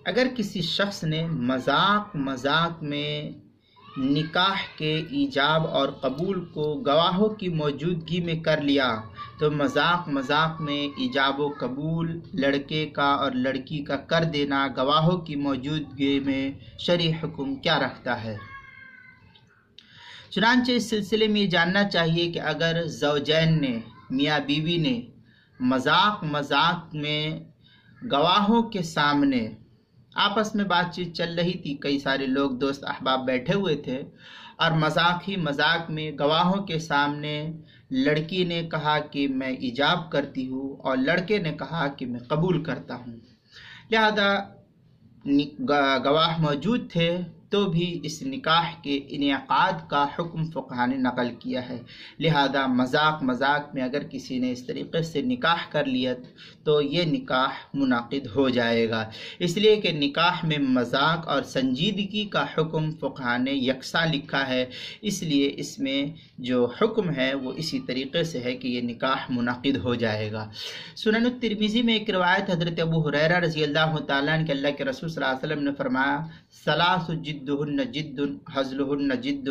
اگر کسی شخص نے مذاق میں نکاح کے ایجاب اور قبول کو گواہوں کی موجودگی میں کر لیا تو مذاق میں ایجاب و قبول لڑکے کا اور لڑکی کا کر دینا گواہوں کی موجودگی میں شرعی حکم کیا رکھتا ہے؟ چنانچہ اس سلسلے میں یہ جاننا چاہیے کہ اگر زوجین نے، میاں بیوی نے مذاق میں گواہوں کے سامنے آپس میں بات چیت چل رہی تھی، کئی سارے لوگ دوست احباب بیٹھے ہوئے تھے، اور مذاق میں گواہوں کے سامنے لڑکی نے کہا کہ میں ایجاب کرتی ہوں اور لڑکے نے کہا کہ میں قبول کرتا ہوں، لہذا گواہ موجود تھے تو بھی اس نکاح کے انعقاد کا حکم فقہا نے نقل کیا ہے۔ لہذا مذاق میں اگر کسی نے اس طریقے سے نکاح کر لیا تو یہ نکاح منعقد ہو جائے گا، اس لیے کہ نکاح میں مذاق اور سنجیدگی کا حکم فقہا نے یکساں لکھا ہے، اس لیے اس میں جو حکم ہے وہ اسی طریقے سے ہے کہ یہ نکاح منعقد ہو جائے گا۔ سنن الترمذی میں ایک روایت حضرت ابو ہریرہ رضی اللہ تعالیٰ عنہ کہ اللہ کے رسول صلی اللہ علیہ وسلم نے فرمایا، ثلاث جدہن جد ہزلہن جد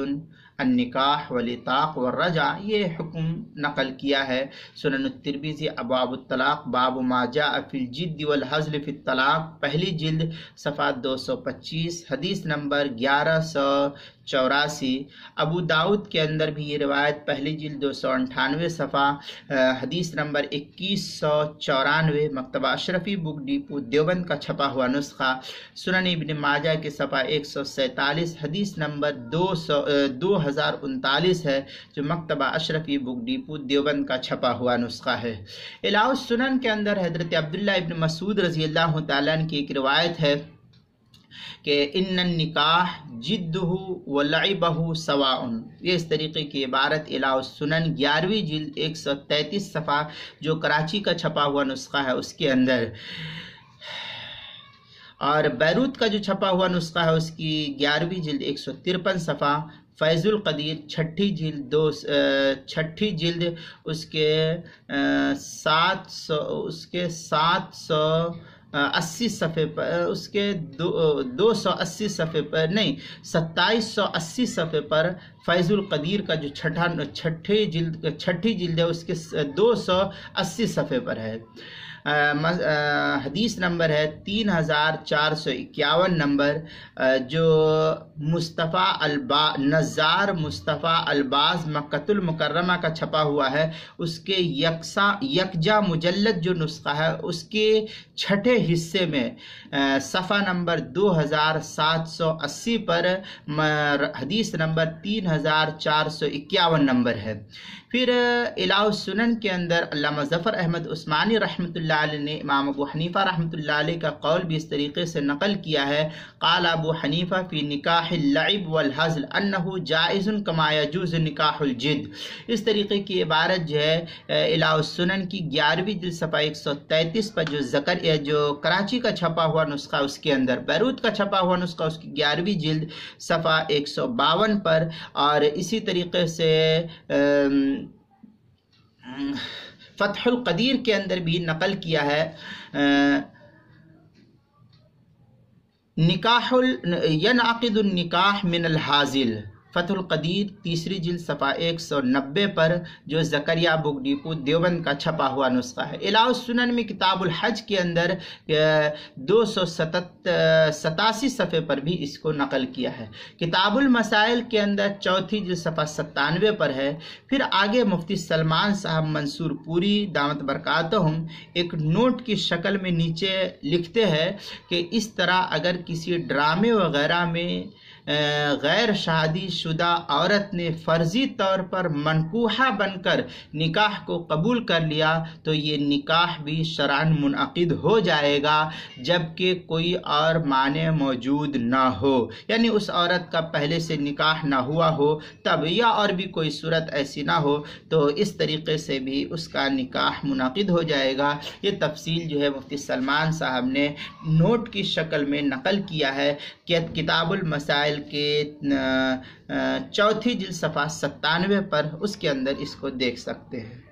النکاح والطاق والرجع، یہ حکم نقل کیا ہے۔ سنن الترمذی ابواب الطلاق باب ما جاء فی الجد والہزل فی الطلاق، پہلی جلد صفحہ 225، حدیث نمبر 1184۔ ابو داؤد کے اندر بھی یہ روایت پہلی جلد 298 صفحہ حدیث نمبر 2194، مکتبہ اشرفی بک ڈیپو دیوبند کا چھپا ہوا نسخہ، سنن ابن ماجہ کے صفحہ 147 حدیث نمبر 2039 ہے، جو مکتبہ اشرفی بک ڈیپو دیوبند کا چھپا ہوا نسخہ ہے۔ الہٰ السنن کے اندر حضرت عبداللہ ابن مسعود رضی اللہ تعالیٰ عنہ کی ایک روایت ہے کہ ان النکاح جدہ ولعبہ سواء، یہ اس طریقے کی عبارت الہٰ السنن 11ویں جلد 133 صفحہ جو کراچی کا چھپا ہوا نسخہ ہے اس کے اندر، اور بیروت کا جو چھپا ہوا نسخہ ہے اس کی 11ویں جلد 153 صفحہ، فیض القدیر چھٹی جلد اس کے 780 صفحے پر، اس کے 280 صفحے پر نہیں 2780 صفحے پر فیض القدیر کا جو چھٹی جلد ہے اس کے 280 صفحے پر ہے۔ حدیث نمبر ہے 3451 نمبر، جو نزار مصطفیٰ الباز مکۃ المکرمہ کا چھپا ہوا ہے، اس کے یکجا مجلد جو نسخہ ہے اس کے چھٹے حصے میں صفحہ نمبر 2780 پر حدیث نمبر 3451 نمبر ہے۔ پھر الہٰ السنن کے اندر علامہ ظفر احمد عثمانی رحمۃ اللہ علیہ نے امام ابو حنیفہ رحمۃ اللہ علیہ کا قول بھی اس طریقے سے نقل کیا ہے، قال ابو حنیفہ فی نکاح اللعب والہزل انہ جائز کما یجوز نکاح الجد، اس طریقے کی عبارت جو ہے الہٰ السنن کی 11ویں جلد صفحہ 133 پر جو کراچی کا چھپا ہوا نسخہ اس کے اندر، بیروت کا چھپا ہوا نسخہ اس کی 11ویں جلد صفحہ 152 پر، اور اسی طریقے سے فتح القدیر کے اندر بھی نقل کیا ہے، ینعقد النکاح من الحازل، فتح القدیر تیسری جلد صفحہ 190 پر جو زکریا بک ڈیپو دیوبند کا چھپا ہوا نسخہ ہے۔ الہٰ السنن میں کتاب الحج کے اندر 287 صفحے پر بھی اس کو نقل کیا ہے۔ کتاب المسائل کے اندر چوتھی جلد صفحہ 97 پر ہے۔ پھر آگے مفتی سلمان صاحب منصور پوری دامت برکاتہم ایک نوٹ کی شکل میں نیچے لکھتے ہیں کہ اس طرح اگر کسی ڈرامے وغیرہ میں غیر شادی شدہ عورت نے فرضی طور پر منکوحہ بن کر نکاح کو قبول کر لیا تو یہ نکاح بھی شرعاً منعقد ہو جائے گا جبکہ کوئی اور مانع موجود نہ ہو، یعنی اس عورت کا پہلے سے نکاح نہ ہوا ہو تب، یا اور بھی کوئی صورت ایسی نہ ہو تو اس طریقے سے بھی اس کا نکاح منعقد ہو جائے گا۔ یہ تفصیل جو ہے مفتی سلمان صاحب نے نوٹ کی شکل میں نقل کیا ہے کہ کتاب المسائل کے چوتھی جلد صفحہ 97 پر اس کے اندر اس کو دیکھ سکتے ہیں۔